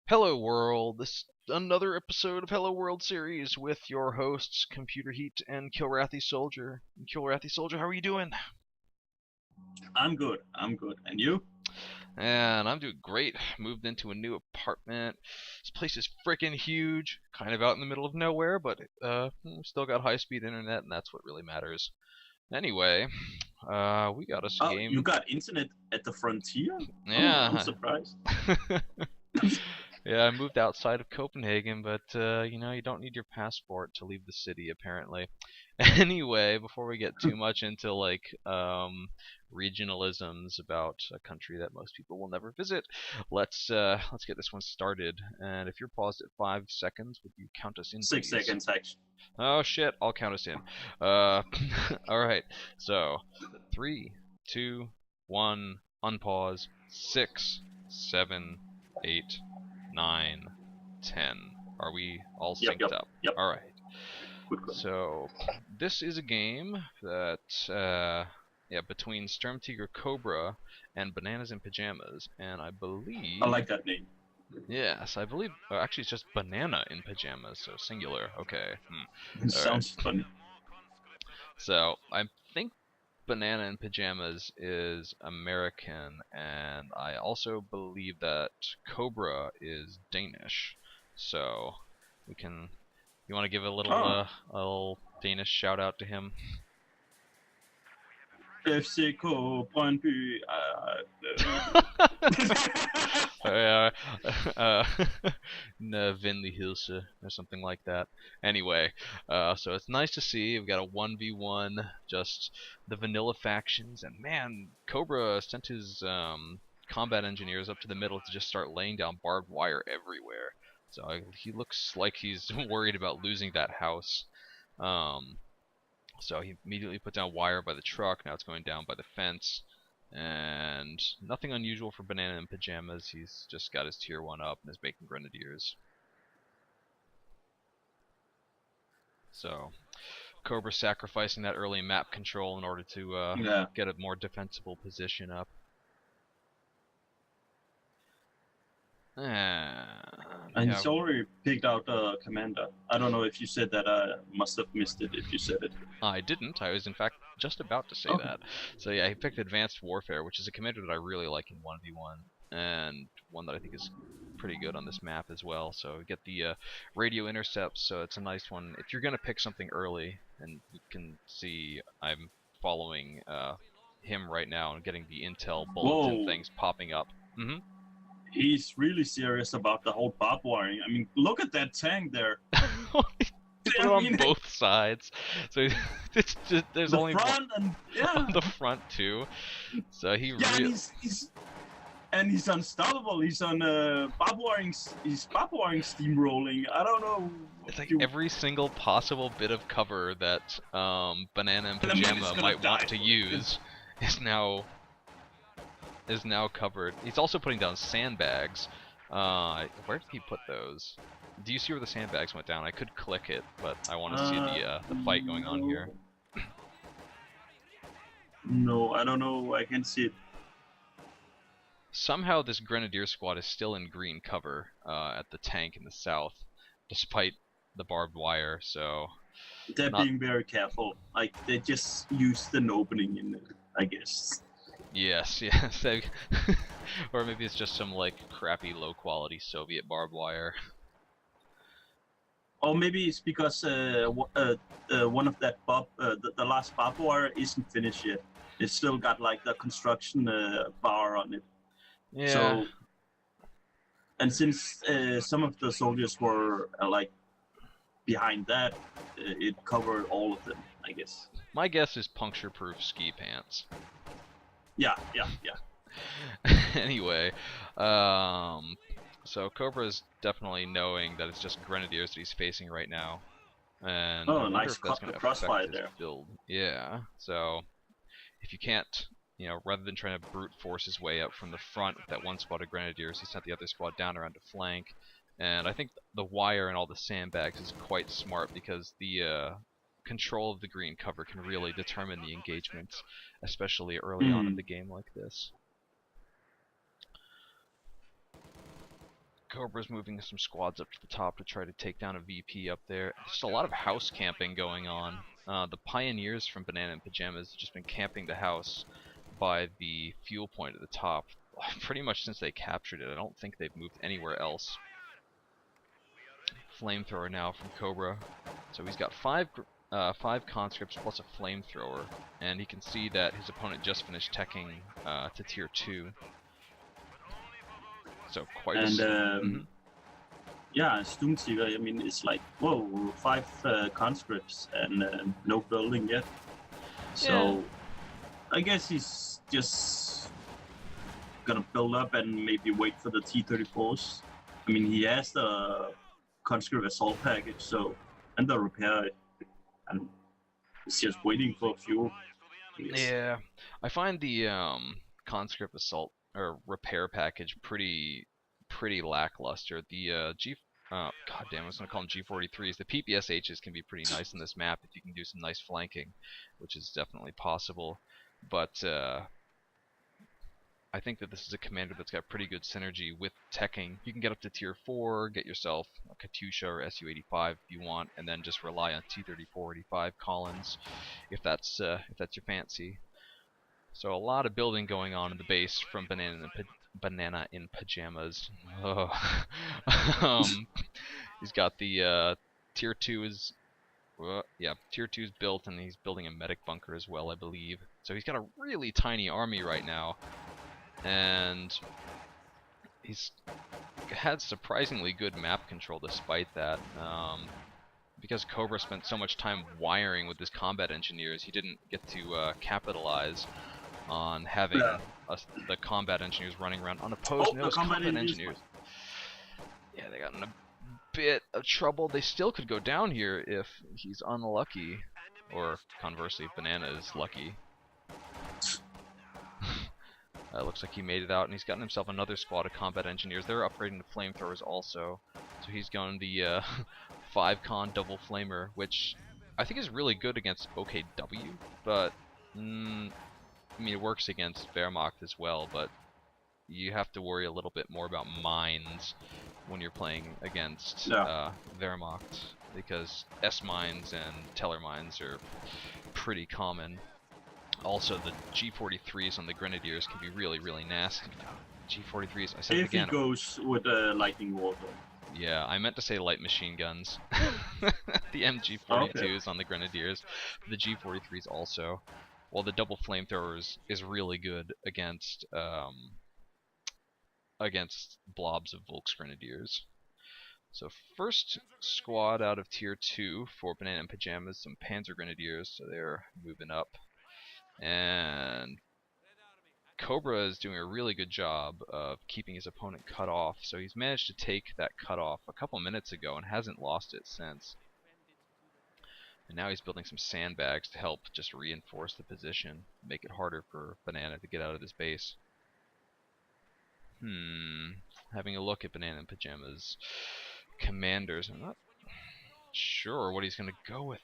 Hello World, this is another episode of Hello World series with your hosts ComputerHeat and Kilrathy Soldier. Kilrathy Soldier, how are you doing? I'm good. I'm good. And you? And I'm doing great. Moved into a new apartment. This place is freaking huge, kind of out in the middle of nowhere, but still got high-speed internet, and that's what really matters. Anyway, we got us a Oh, you game. got internet at the frontier? Oh, I'm Yeah. surprised. Yeah, I moved outside of Copenhagen, but you don't need your passport to leave the city apparently. Anyway, before we get too much into regionalisms about a country that most people will never visit, let's get this one started. And if you're paused at 5 seconds, would you count us in, Six please? seconds, actually. Oh shit, I'll count us in. Uh, all right. So, 3, 2, 1, unpause. 6, 7, 8, 9, 10. Are we all Yep, synced yep, up? yep. All right. Good, good. So this is a game that yeah, between Sturmtiger Cobra and Bananas in Pajamas, and I believe I like that name. yes, I believe actually it's just Banana in Pajamas, so singular. Okay. It All right. sounds funny. So I think Banana in Pajamas is American, and I also believe that Cobra is Danish. So we can. You want to give Oh, a little Danish shout out to him? FCK Brøndby. uh, uh, Venlig Hilse or something like that. Anyway, so it's nice to see we've got a 1v1, just the vanilla factions, and man, Cobra sent his combat engineers up to the middle to just start laying down barbed wire everywhere. So he looks like he's worried about losing that house. Um, so he immediately put down wire by the truck. Now it's going down by the fence. And nothing unusual for Banana in Pajamas. He's just got his tier 1 up and is making grenadiers. So Cobra sacrificing that early map control in order to yeah. get a more defensible position up. And Yeah, he's already picked out a commander. I don't know if you said that. I must have missed it if you said it. I didn't. I was in fact just about to say Okay. that. So yeah, he picked Advanced Warfare, which is a commander that I really like in 1v1, and one that I think is pretty good on this map as well. So we get the radio intercepts, so it's a nice one. If you're gonna pick something early, and you can see I'm following him right now and getting the intel bulletin Whoa. things popping up. Mm-hmm. He's really serious about the whole barbed wiring. I mean, look at that tank there. He put it I on mean, both sides, so it's just there's the only front and yeah, on the front too. So he yeah, really and he's unstoppable. He's on barbed wiring. He's barbed wiring steamrolling. I don't know. it's like every single possible bit of cover that Banana and And the man is Pajama gonna might want die. to use is now covered. He's also putting down sandbags. Where did he put those? Do you see where the sandbags went down? I could click it, but I want to see the fight going on here. No, I don't know. I can't see it. Somehow this Grenadier squad is still in green cover at the tank in the south, despite the barbed wire. So They're not being very careful. Like they just used an opening in it, I guess. yes, yes. Or maybe it's just some like crappy low quality Soviet barbed wire. Or maybe it's because one of that the last barbed wire isn't finished yet. It's still got like the construction bar on it. Yeah. So, and since some of the soldiers were like behind that, it covered all of them, I guess. My guess is puncture-proof ski pants. Yeah, yeah, yeah. Anyway, so Cobra's definitely knowing that it's just Grenadiers that he's facing right now, and I Oh, wonder nice if that's going to crossfire affect his there. build. Yeah. So if you can't, rather than trying to brute force his way up from the front with that one squad of Grenadiers, he sent the other squad down around to flank. And I think the wire and all the sandbags is quite smart because the control of the green cover can really determine the engagements, especially early on in the game like this. Cobra's moving some squads up to the top to try to take down a VP up there. Just a lot of house camping going on. The pioneers from BananaInPajamas have just been camping the house by the fuel point at the top pretty much since they captured it. I don't think they've moved anywhere else. Flamethrower now from Cobra. So he's got five conscripts plus a flamethrower, and he can see that his opponent just finished teching to tier 2. So quite And yeah, Stoomseeker, I mean, it's like, whoa, 5 conscripts and no building yet. So yeah. I guess he's just gonna build up and maybe wait for the T-34s. I mean, he has the conscript assault package, so, and the repair, and he's just waiting for fuel. Yeah, I find the conscript assault or repair package pretty lackluster. The God damn, I was gonna call them G43s. The PPSHs can be pretty nice in this map if you can do some nice flanking, which is definitely possible. But I think that this is a commander that's got pretty good synergy with teching. You can get up to tier 4, get yourself a Katyusha or Su-85 if you want, and then just rely on T-34-85 Collins if that's your fancy. So a lot of building going on in the base from BananaInPajamas. He's got the tier 2 is tier 2 is built, and he's building a medic bunker as well, I believe. So he's got a really tiny army right now. And he's had surprisingly good map control despite that. Because Cobra spent so much time wiring with his combat engineers, he didn't get to capitalize on having the combat engineers running around unopposed. Oh, Those combat engineers. Yeah, they got in a bit of trouble. They still could go down here if he's unlucky, or conversely, if Banana is lucky. Looks like he made it out, and he's gotten himself another squad of combat engineers. They're upgrading to flamethrowers also. So he's going the 5-con double flamer, which I think is really good against OKW, but I mean, it works against Wehrmacht as well, but you have to worry a little bit more about mines when you're playing against Wehrmacht, because S-mines and Teller mines are pretty common. Also, the G43s on the Grenadiers can be really, really nasty. G43s, I said it again. If he goes with lightning water. Yeah, I meant to say light machine guns. The MG42s on the Grenadiers, the G43s also. While the double flamethrowers is really good against blobs of Volks Grenadiers. So first squad out of tier 2 for BananaInPajamas, some Panzer Grenadiers, so they're moving up. And Cobra is doing a really good job of keeping his opponent cut off, so he's managed to take that cut off a couple minutes ago and hasn't lost it since. And now he's building some sandbags to help just reinforce the position, make it harder for Banana to get out of his base. Having a look at BananaInPajamas commanders, I'm not sure what he's going to go with.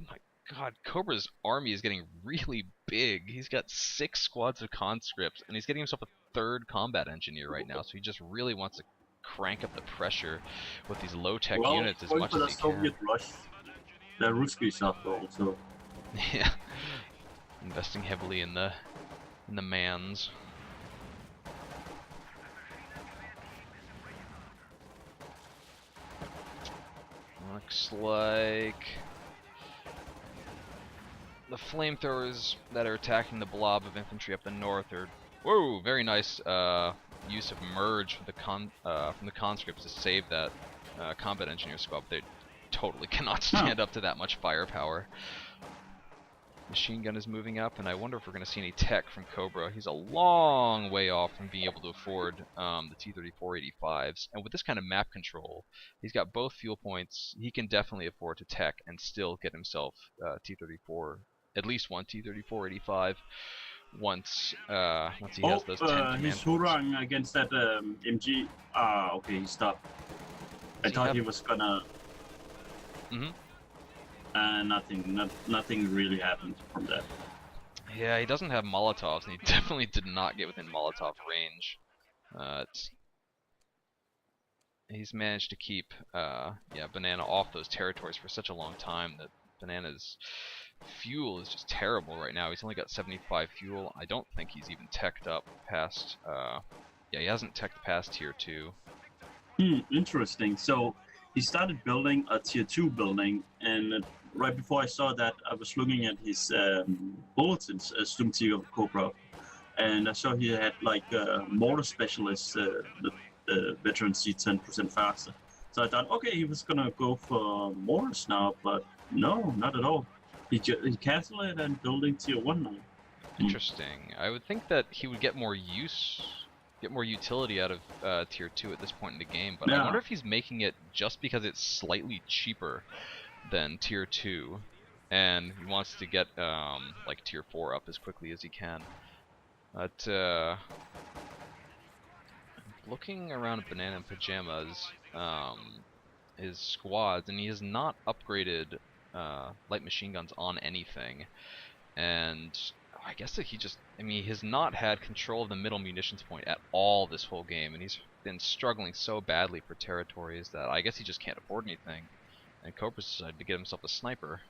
My God, Cobra's army is getting really big. He's got 6 squads of conscripts, and he's getting himself a 3rd combat engineer right now, so he just really wants to crank up the pressure with these low-tech units as much as he Soviet can. Rush. The Ruski stuff also. Yeah, investing heavily in the mans. Looks like the flamethrowers that are attacking the blob of infantry up the north are, whoa, very nice use of merge from the conscripts to save that combat engineer squad. They totally cannot stand up to that much firepower. Machine gun is moving up, and I wonder if we're going to see any tech from Cobra. He's a long way off from being able to afford the T-34-85s, and with this kind of map control, he's got both fuel points. He can definitely afford to tech and still get himself T-34, at least one T-34-85 once he has those 10 command he's hoorang against that MG. Okay, he stopped. I thought he was gonna. Nothing really happened from that. Yeah, he doesn't have Molotovs, and he definitely did not get within Molotov range. he's managed to keep yeah, Banana off those territories for such a long time that Banana's fuel is just terrible right now. He's only got 75 fuel. I don't think he's even teched up past yeah, he hasn't teched past tier 2. Interesting. So he started building a tier 2 building, and right before I saw that, I was looking at his bulletins, Stumtiger Cobra, and I saw he had like mortar specialist, the veteran C 10% faster. So I thought, okay, he was gonna go for mortars now, but no, not at all. He canceled it and building tier 1 now. Interesting. I would think that he would get more utility out of tier 2 at this point in the game, but I Yeah. wonder if he's making it just because it's slightly cheaper than tier 2, and he wants to get like tier 4 up as quickly as he can. But looking around at BananaInPajamas, his squads, and he has not upgraded light machine guns on anything, and I guess that I mean, he has not had control of the middle munitions point at all this whole game, and he's been struggling so badly for territories that I guess he just can't afford anything. And Cobra decided to get himself a sniper.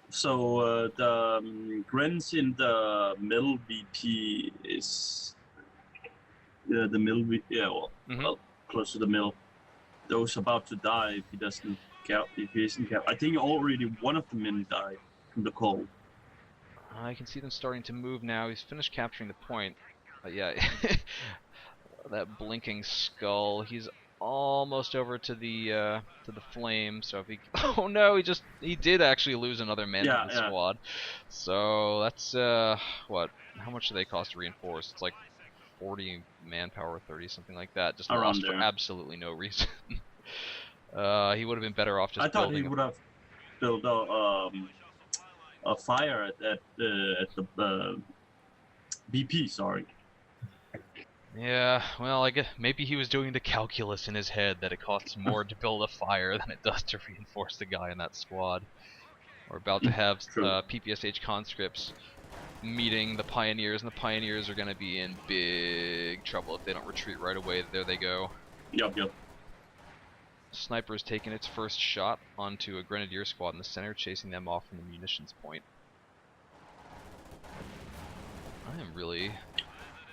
So the grens in the middle VP is the middle VP, yeah, well, close to the middle. Those about to die if he doesn't cap. If he isn't cap, I think already one of the men died from the cold. I can see them starting to move now. He's finished capturing the point. But yeah, that blinking skull. He's almost over to the flame. So if he, oh no, he did actually lose another man to the squad. So that's what? How much do they cost to reinforce? It's like 40 manpower, 30, something like that. Just around lost there for absolutely no reason. He would have been better off just. I thought he would have built a fire at the BP. Sorry. Yeah, well, I guess maybe he was doing the calculus in his head that it costs more to build a fire than it does to reinforce the guy in that squad. We're about to have PPSH conscripts meeting the Pioneers, and the Pioneers are going to be in big trouble if they don't retreat right away. There they go. Yep. Sniper is taking its first shot onto a Grenadier squad in the center, chasing them off from the munitions point.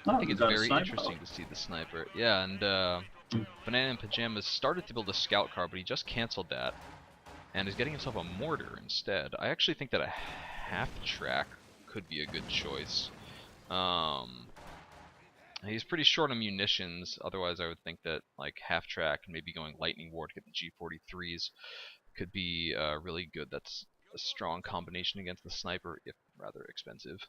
I think it's very interesting to see the sniper. Yeah, and BananaInPajamas started to build a scout car, but he just canceled that, and is getting himself a mortar instead. I actually think that a half-track could be a good choice. He's pretty short on munitions, otherwise I would think that like half-track and maybe going lightning war to get the G43s could be really good. That's a strong combination against the sniper, if rather expensive.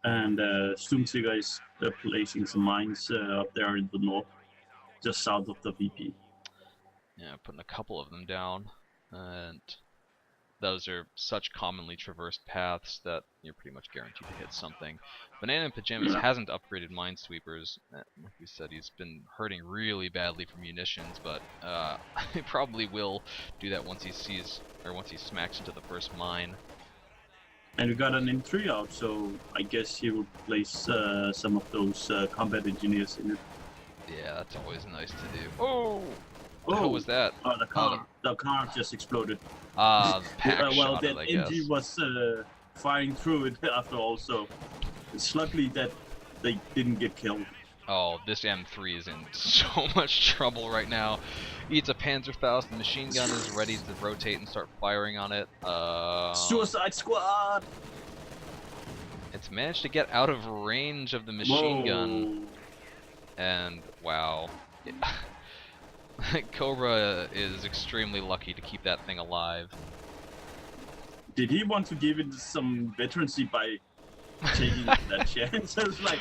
And Stumtiger is placing some mines up there in the north, just south of the VP. Yeah, putting a couple of them down, and those are such commonly traversed paths that you're pretty much guaranteed to hit something. BananaInPajamas hasn't upgraded minesweepers. Like we said, he's been hurting really badly for munitions, but he probably will do that once he smacks into the first mine. And we got an M3 out, so I guess he will place some of those combat engineers in it. Yeah, that's always nice to do. Oh! What the hell was that? The car just exploded. The pack well, shot that it, I guess. MG was firing through it after all, so it's lucky that they didn't get killed. Oh, this M3 is in so much trouble right now. Eats a Panzerfaust, the machine gun is ready to rotate and start firing on it. Suicide Squad! It's managed to get out of range of the machine gun. And, wow. Cobra is extremely lucky to keep that thing alive. Did he want to give it some veterancy by taking that chance? I was like,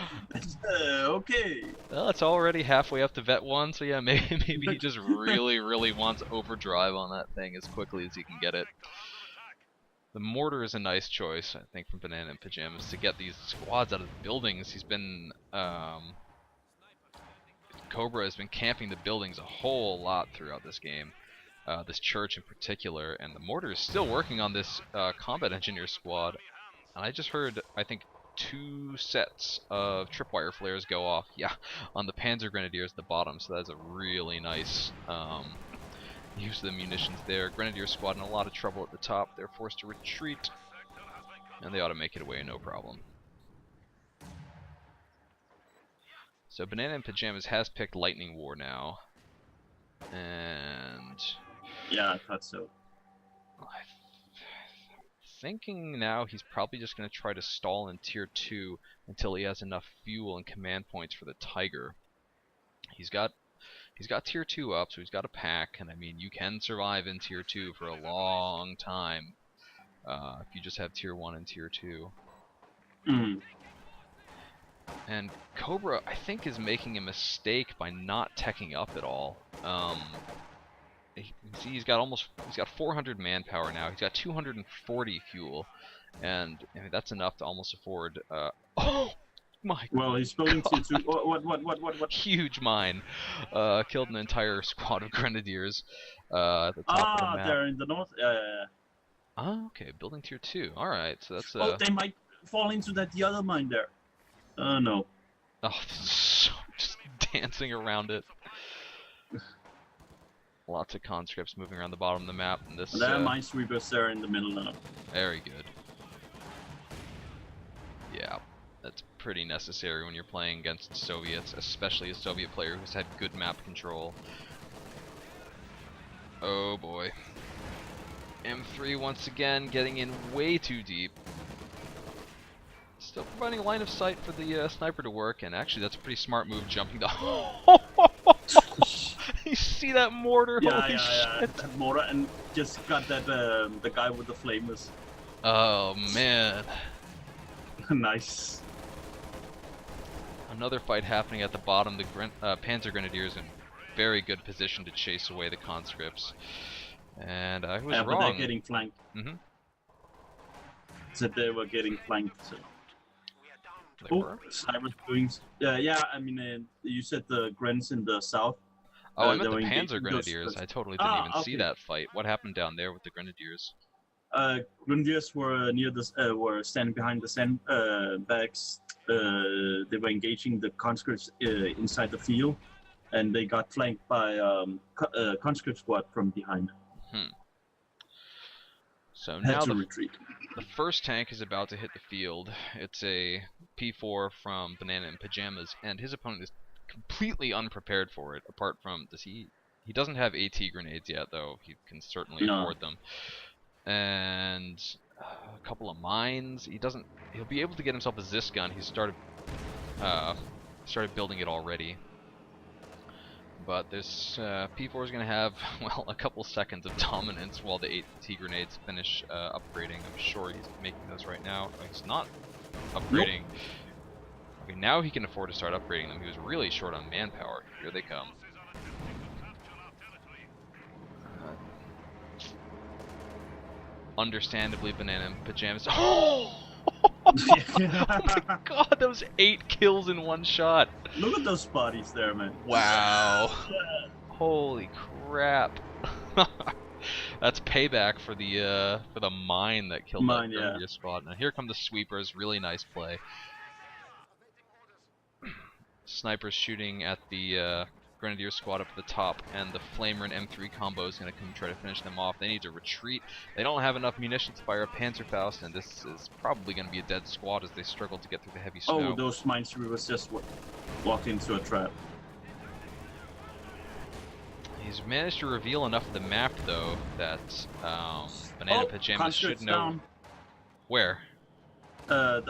okay. Well, it's already halfway up to Vet 1, so yeah, maybe he just really wants overdrive on that thing as quickly as he can get it. The mortar is a nice choice, I think, from BananaInPajamas to get these squads out of the buildings. He's been, Cobra has been camping the buildings a whole lot throughout this game. This church in particular, and the mortar is still working on this combat engineer squad. And I just heard, I think, 2 sets of tripwire flares go off. Yeah, on the Panzer Grenadiers at the bottom, so that's a really nice use of the munitions there. Grenadier squad in a lot of trouble at the top. They're forced to retreat, and they ought to make it away no problem. So BananaInPajamas has picked Lightning War now, and Yeah, I thought so. Thinking now he's probably just going to try to stall in Tier 2 until he has enough fuel and command points for the Tiger. He's got Tier 2 up, so he's got a pack, and I mean, you can survive in Tier 2 for a long time if you just have Tier 1 and Tier 2. Mm. And Cobra, I think, is making a mistake by not teching up at all. See, he's got 400 manpower now. He's got 240 fuel, and I mean, that's enough to almost afford. Oh my! Well, he's building Tier 2. What? Huge mine. Killed an entire squad of grenadiers at the top of the map. They're in the north. Oh, okay. Building Tier 2. All right, so that's. Oh, they might fall into the other mine there. Oh no. Oh, so just dancing around it. Lots of conscripts moving around the bottom of the map, and this. There are minesweepers there in the middle now. Very good. Yeah, that's pretty necessary when you're playing against Soviets, especially a Soviet player who's had good map control. Oh boy. M3 once again getting in way too deep. Still providing a line of sight for the sniper to work, and actually that's a pretty smart move, jumping the. You see that mortar? Holy shit. That mortar, and just got that the guy with the flamers. Oh man. Nice. Another fight happening at the bottom. The Panzer Grenadiers in very good position to chase away the conscripts. And I was wrong. But they're getting flanked. Mm-hmm. Said they were getting flanked. So. They were? Snipers doing. Yeah. I mean, you said the Grens in the south. Oh, I meant the Panzer Grenadiers. I totally didn't even see that fight. What happened down there with the Grenadiers? Grenadiers were near the were standing behind the sandbags. They were engaging the conscripts inside the field, and they got flanked by conscript squad from behind. So now to retreat. The first tank is about to hit the field. It's a P4 from BananaInPajamas, and his opponent is completely unprepared for it. Apart from he doesn't have AT grenades yet, though. He can certainly afford them. And a couple of mines. He'll be able to get himself a Zis gun. He started building it already. But this P4 is going to have, well, a couple seconds of dominance while the AT grenades finish upgrading. I'm sure he's making those right now. Oh, he's not upgrading. Nope. Okay, now he can afford to start upgrading them. He was really short on manpower. Here they come. Understandably, BananaInPajamas. Oh! Oh my god, that was 8 kills in one shot. Look at those bodies there, man. Wow. Holy crap. That's payback for the mine that killed that Grenadier squad. Now here come the sweepers. Really nice play. Snipers shooting at the Grenadier squad up at the top, and the Flamer and M3 combo is going to come try to finish them off. They need to retreat. They don't have enough munitions to fire a Panzerfaust, and this is probably going to be a dead squad as they struggle to get through the heavy snow. Oh, those minesweepers just walked into a trap. He's managed to reveal enough of the map, though, that BananaInPajamas should know. Down. Where? By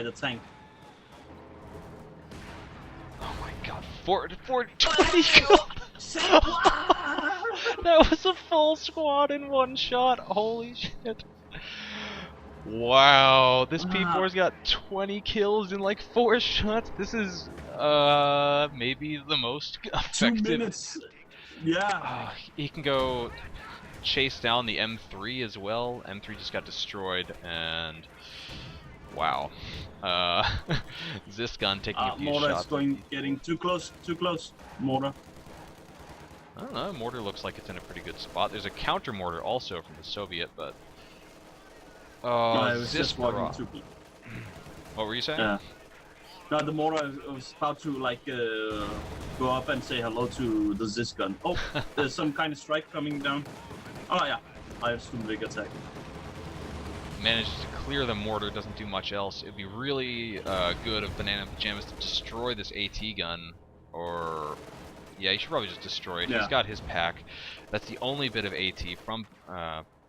the tank. Oh my god, 420 That was a full squad in one shot. Holy shit. Wow, this P4's got 20 kills in like 4 shots. This is maybe the most effective. 2 minutes. Yeah. He can go chase down the M3 as well. M3 just got destroyed, and wow. This gun taking a few shots. Mortar is getting too close, Mortar. I don't know, mortar looks like it's in a pretty good spot. There's a counter mortar also from the Soviet, but... no, I was just walking too close. What were you saying? Yeah. No, the mortar was about to like go up and say hello to the Zis gun. Oh, there's some kind of strike coming down. Oh yeah, I have some big attack. Manages to clear the mortar, doesn't do much else. It'd be really good of BananaInPajamas to destroy this AT gun, or yeah, he should probably just destroy it. Yeah. He's got his pack. That's the only bit of AT from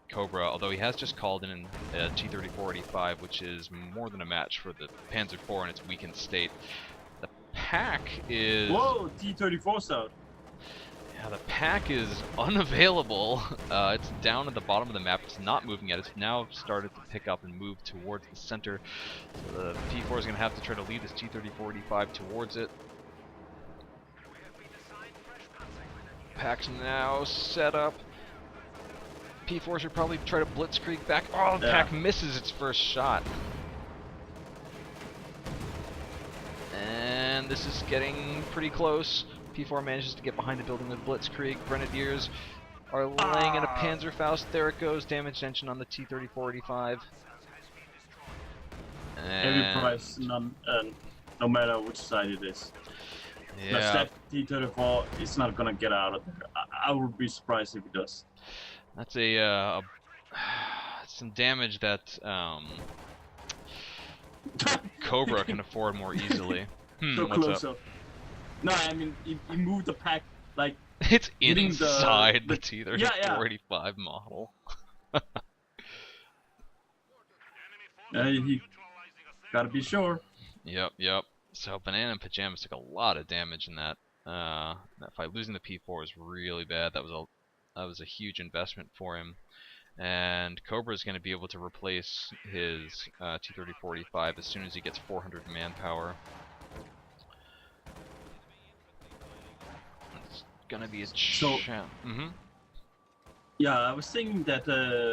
Cobra, although he has just called in a T-34-85, which is more than a match for the Panzer IV in its weakened state. The pack is... Whoa, T-34's out. Yeah, the pack is unavailable. It's down at the bottom of the map. It's not moving yet. It's now started to pick up and move towards the center. So the P4 is going to have to try to lead this T-34-85 towards it. Pack's now set up. P4 should probably try to blitzkrieg back. Oh, the pack misses its first shot. And this is getting pretty close. P4 manages to get behind the building with blitzkrieg. Grenadiers are laying in a Panzerfaust. There it goes. Damaged engine on the T-34-85. Heavy price, no matter which side it is. Yeah. That T-34 is not gonna get out of there. I would be surprised if it does. That's some damage that Cobra can afford more easily. So What's close up? up. No, I mean he moved the pack like it's hitting inside the T-34-85 yeah. model. He gotta be sure. Yep. So BananaInPajamas took a lot of damage in that fight. Losing the P4 is really bad. That was a huge investment for him. And Cobra is going to be able to replace his T-34-85 as soon as he gets 400 manpower. It's going to be a Yeah, I was thinking that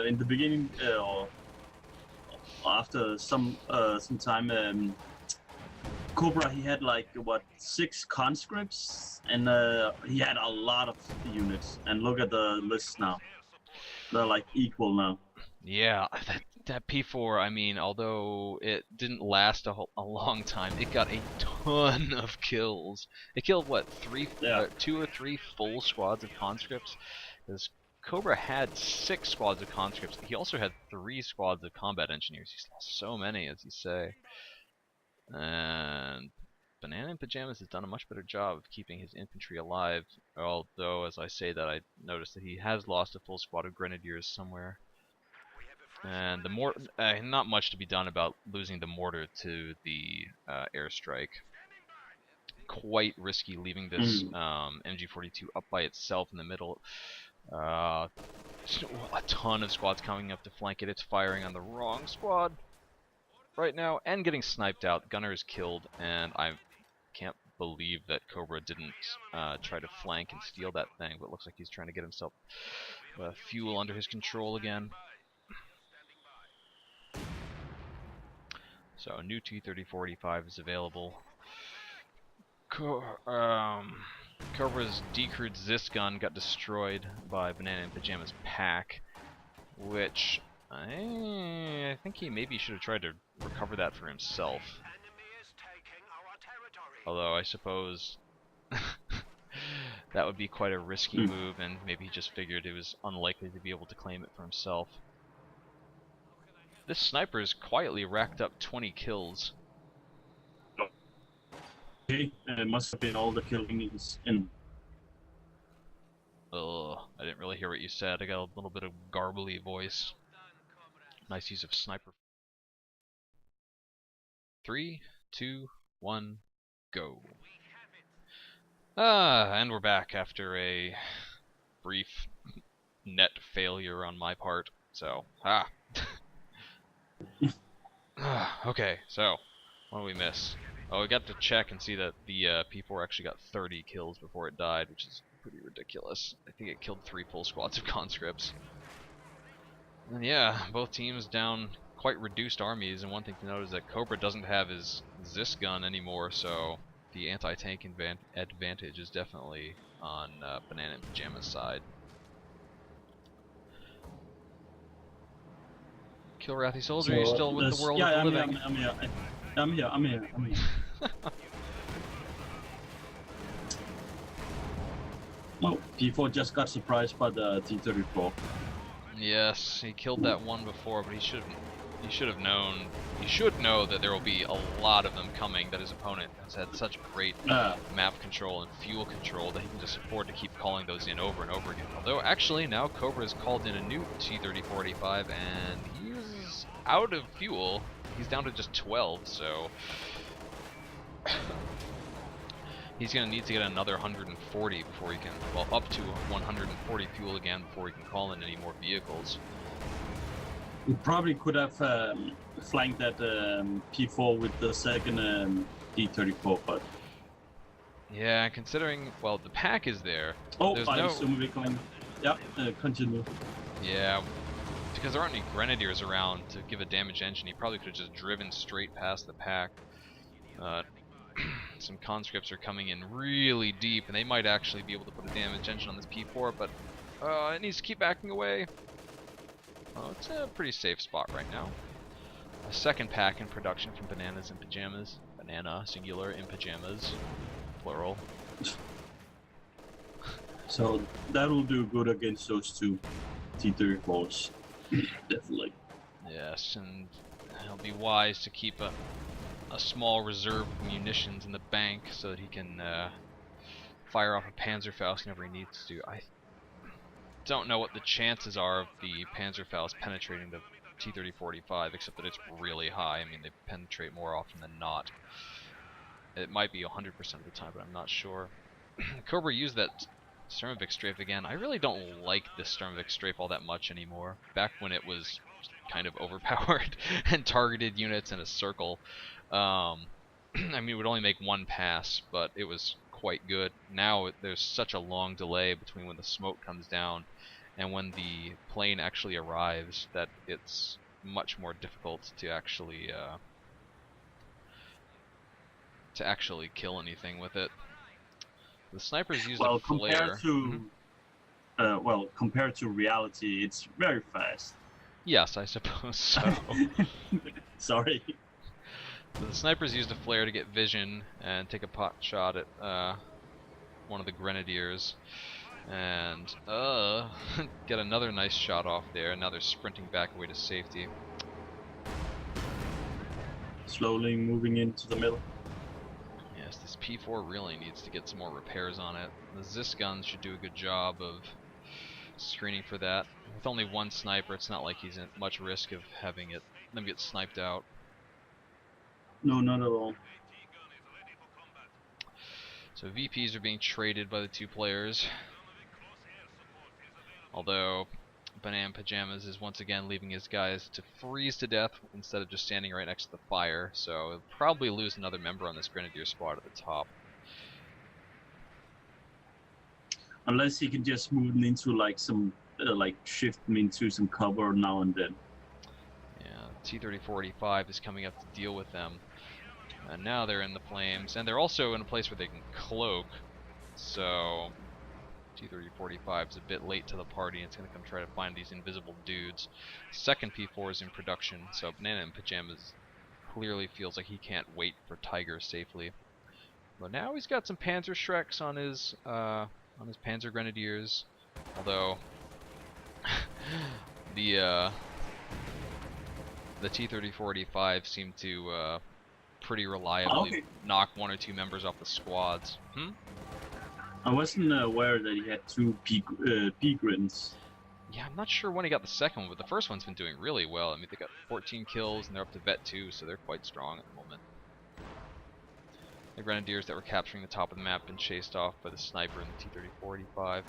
in the beginning or after some time, Cobra he had like what 6 conscripts and he had a lot of units. And look at the list now; they're like equal now. Yeah, that P4. I mean, although it didn't last a long time, it got a ton of kills. It killed what 2 or 3 full squads of conscripts. Because Cobra had 6 squads of conscripts. He also had 3 squads of combat engineers. He's lost so many, as you say. And BananaInPajamas has done a much better job of keeping his infantry alive. Although, as I say that, I noticed that he has lost a full squad of grenadiers somewhere. And the not much to be done about losing the mortar to the airstrike. Quite risky leaving this MG42 up by itself in the middle. A ton of squads coming up to flank it. It's firing on the wrong squad right now and getting sniped out. Gunner is killed, and I can't believe that Cobra didn't try to flank and steal that thing, but it looks like he's trying to get himself fuel under his control again. So a new T-34-85 is available. Cobra's decrewed Zis gun got destroyed by BananaInPajamas' pack, which I think he maybe should have tried to recover that for himself. Although I suppose that would be quite a risky move, and maybe he just figured it was unlikely to be able to claim it for himself. This sniper's quietly racked up 20 kills. Okay, it must have been all the killings in. Ugh, I didn't really hear what you said. I got a little bit of garbly voice. Nice use of sniper. 3, 2, 1, go. And we're back after a brief net failure on my part. So, okay, so, what do we miss? Oh, we got to check and see that the P4 actually got 30 kills before it died, which is pretty ridiculous. I think it killed 3 full squads of conscripts. And yeah, both teams down quite reduced armies, and one thing to note is that Cobra doesn't have his Zis gun anymore, so the anti-tank advantage is definitely on BananaInPajamas' side. Kilrathy Soldier, you still with the world of the living? I'm here. I'm here. I'm here. I'm here. Oh, P4 just got surprised by the T-34. Yes, he killed that one before, but he should have known. He should know that there will be a lot of them coming. That his opponent has had such great map control and fuel control that he can just afford to keep calling those in over and over again. Although actually now Cobra has called in a new T-34-85 and he's out of fuel. He's down to just 12, so he's going to need to get another 140 before he can, well, up to 140 fuel again before he can call in any more vehicles. We probably could have flanked that P4 with the second T-34, but... Yeah, considering, well, the pack is there. Oh, there's I no... assume we're going... Yeah, continue. Yeah, because there aren't any grenadiers around to give a damage engine, he probably could have just driven straight past the pack. Some conscripts are coming in really deep, and they might actually be able to put a damage engine on this P4, but it needs to keep backing away. Oh, it's a pretty safe spot right now. A second pack in production from Bananas in Pajamas. Banana, singular, in pajamas, plural. So that'll do good against those two T-34s, definitely. Yes, and it'll be wise to keep a small reserve of munitions in the bank so that he can fire off a Panzerfaust whenever he needs to. I don't know what the chances are of the Panzerfaust penetrating the T-34-85, except that it's really high. I mean, they penetrate more often than not. It might be 100% of the time, but I'm not sure. Cobra used that Sturmovik strafe again. I really don't like this Sturmovik strafe all that much anymore. Back when it was kind of overpowered and targeted units in a circle. I mean, it would only make one pass, but it was quite good. Now there's such a long delay between when the smoke comes down and when the plane actually arrives that it's much more difficult to actually kill anything with it. The snipers use a flare. Compared to reality, it's very fast. Yes, I suppose so. Sorry. So the snipers used a flare to get vision and take a pot shot at one of the grenadiers, and get another nice shot off there. Now they're sprinting back away to safety. Slowly moving into the middle. Yes, this P4 really needs to get some more repairs on it. The Zis guns should do a good job of screening for that. With only one sniper, it's not like he's at much risk of having them get sniped out. No, not at all. So VPs are being traded by the two players. Although BananaInPajamas is once again leaving his guys to freeze to death instead of just standing right next to the fire. So he'll probably lose another member on this Grenadier squad at the top. Unless he can just move them into like some, shift them into some cover now and then. Yeah, T-34-85 is coming up to deal with them. And now they're in the flames, and they're also in a place where they can cloak, so T-30-45 is a bit late to the party, and it's going to come try to find these invisible dudes. Second P4 is in production, so BananaInPajamas clearly feels like he can't wait for Tiger safely. But now he's got some Panzer Shreks on his Panzer Grenadiers, although the T-30-45 seem to pretty reliably knock one or two members off the squads. I wasn't aware that he had two P-grins. Yeah, I'm not sure when he got the second one, but the first one's been doing really well. I mean, they got 14 kills, and they're up to Vet 2, so they're quite strong at the moment. The Grenadiers that were capturing the top of the map have been chased off by the sniper and the T-30-45.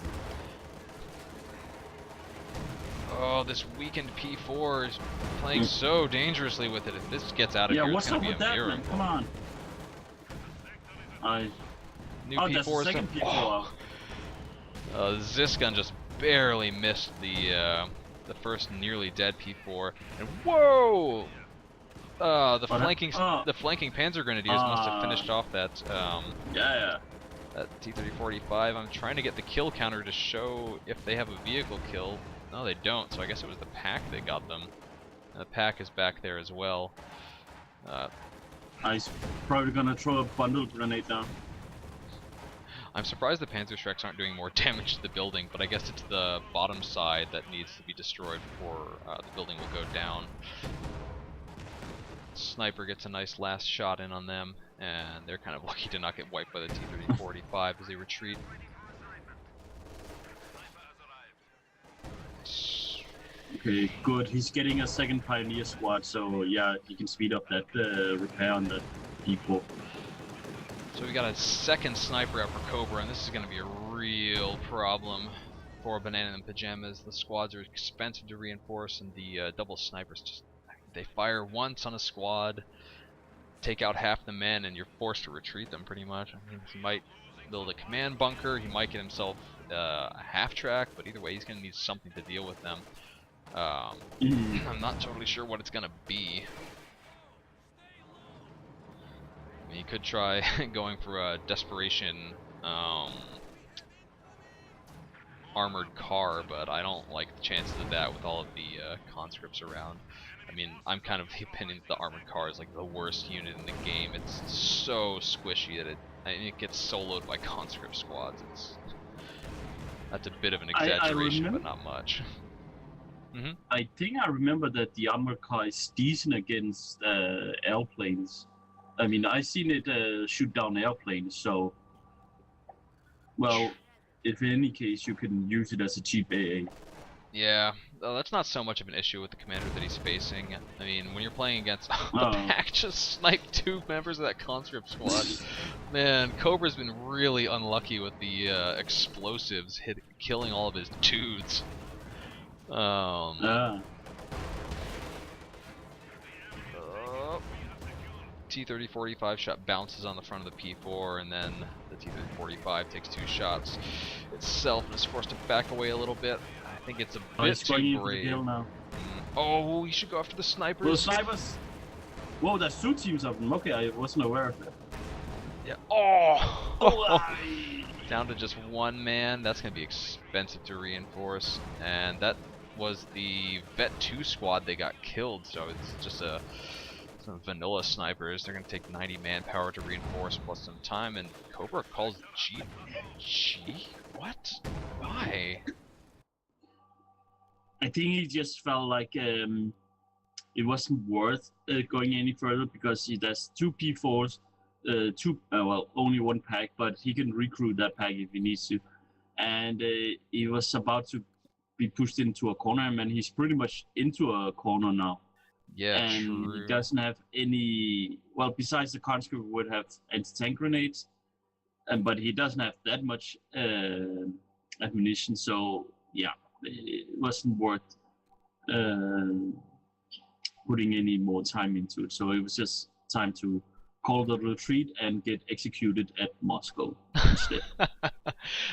Oh, this weakened P4 is playing so dangerously with it. If this gets out of here, it's going to be a miracle. Come on. New P4 that's the second P4. Zis gun just barely missed the first nearly dead P4. And whoa! The flanking Panzer Grenadiers must have finished off that. That T-30-45. I'm trying to get the kill counter to show if they have a vehicle kill. No, they don't, so I guess it was the pack that got them. And the pack is back there as well. He's probably gonna throw a bundle grenade down. I'm surprised the Panzer Shreks aren't doing more damage to the building, but I guess it's the bottom side that needs to be destroyed before the building will go down. Sniper gets a nice last shot in on them, and they're kind of lucky to not get wiped by the T-34-85 as they retreat. Okay, good. He's getting a second Pioneer squad, so yeah, he can speed up that repair on the P4. So we got a second sniper out for Cobra, and this is going to be a real problem for BananaInPajamas. The squads are expensive to reinforce, and the double snipers just, they fire once on a squad, take out half the men, and you're forced to retreat them pretty much. I mean, he might build a command bunker, he might get himself a half-track, but either way he's going to need something to deal with them. I'm not totally sure what it's going to be. I mean, you could try going for a desperation armored car, but I don't like the chances of that with all of the conscripts around. I mean, I'm kind of the opinion that the armored car is like the worst unit in the game. It's so squishy that it gets soloed by conscript squads. That's a bit of an exaggeration, but not much. I think I remember that the armored car is decent against airplanes. I mean, I've seen it shoot down airplanes, so... Well, if in any case, you can use it as a cheap AA. Yeah, that's not so much of an issue with the commander that he's facing. I mean, when you're playing against the pack just sniped 2 members of that conscript squad. Man, Cobra's been really unlucky with the explosives killing all of his dudes. T-30-45 shot bounces on the front of the P4, and then the T-30-45 takes 2 shots itself and is forced to back away a little bit. I think it's a bit too brave. Now. Oh, you should go after the snipers. Well, snipers. Whoa, there's 2 teams of them. Okay, I wasn't aware of that. Yeah. Oh. Down to just 1 man. That's gonna be expensive to reinforce, and that was the Vet 2 squad. They got killed, so it's just some vanilla snipers. They're gonna take 90 manpower to reinforce plus some time, and Cobra calls G? What? Why? I think he just felt like it wasn't worth going any further because he does 2 P4s, well, only 1 pack, but he can recruit that pack if he needs to. And he was about to be pushed into a corner, and he's pretty much into a corner now. Yeah, and true. He doesn't have any. Well, besides the conscript would have anti-tank grenades, but he doesn't have that much ammunition. So yeah, it wasn't worth putting any more time into it. So it was just time to call the retreat and get executed at Moscow instead.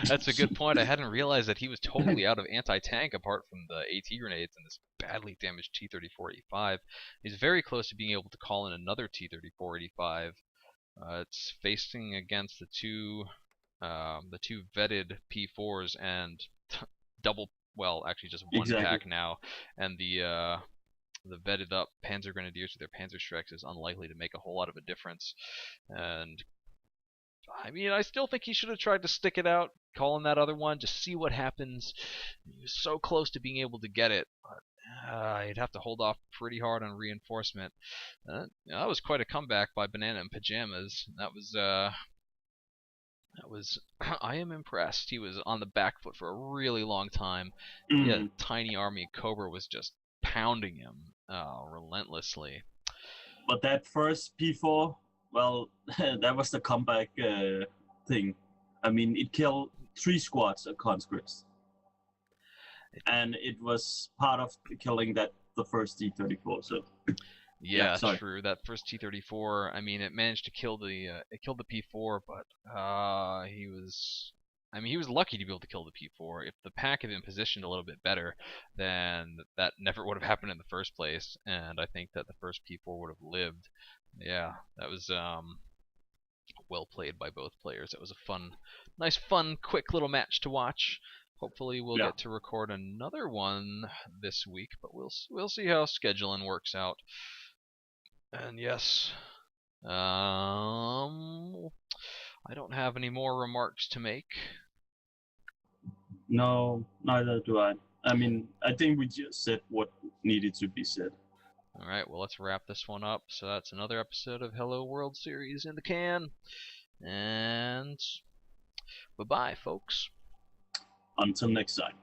That's a good point. I hadn't realized that he was totally out of anti-tank apart from the AT grenades and this badly damaged T-34-85. He's very close to being able to call in another T-34-85. It's facing against the two vetted P4s and double, well, actually just 1 pack now, and the vetted up Panzer Grenadiers with their Panzer Shreks is unlikely to make a whole lot of a difference. And I mean, I still think he should have tried to stick it out, call in that other one, just see what happens. He was so close to being able to get it, but he'd have to hold off pretty hard on reinforcement. That was quite a comeback by BananaInPajamas. That was I am impressed. He was on the back foot for a really long time. He had a tiny army. Cobra was just pounding him relentlessly. But that first P4, well, that was the comeback thing. I mean, it killed 3 squads of conscripts, and it was part of killing the first T-34. So yeah, true. That first T-34, I mean, it managed to kill the P4, but he was lucky to be able to kill the P4. If the pack had been positioned a little bit better, then that never would have happened in the first place, and I think that the first P4 would have lived. Yeah, that was well played by both players. It was a nice, quick little match to watch. Hopefully we'll get to record another one this week, but we'll see how scheduling works out. And yes, I don't have any more remarks to make. No, neither do I. I mean, I think we just said what needed to be said. Alright, well, let's wrap this one up. So that's another episode of Hello World Series in the can. And bye-bye, folks. Until next time.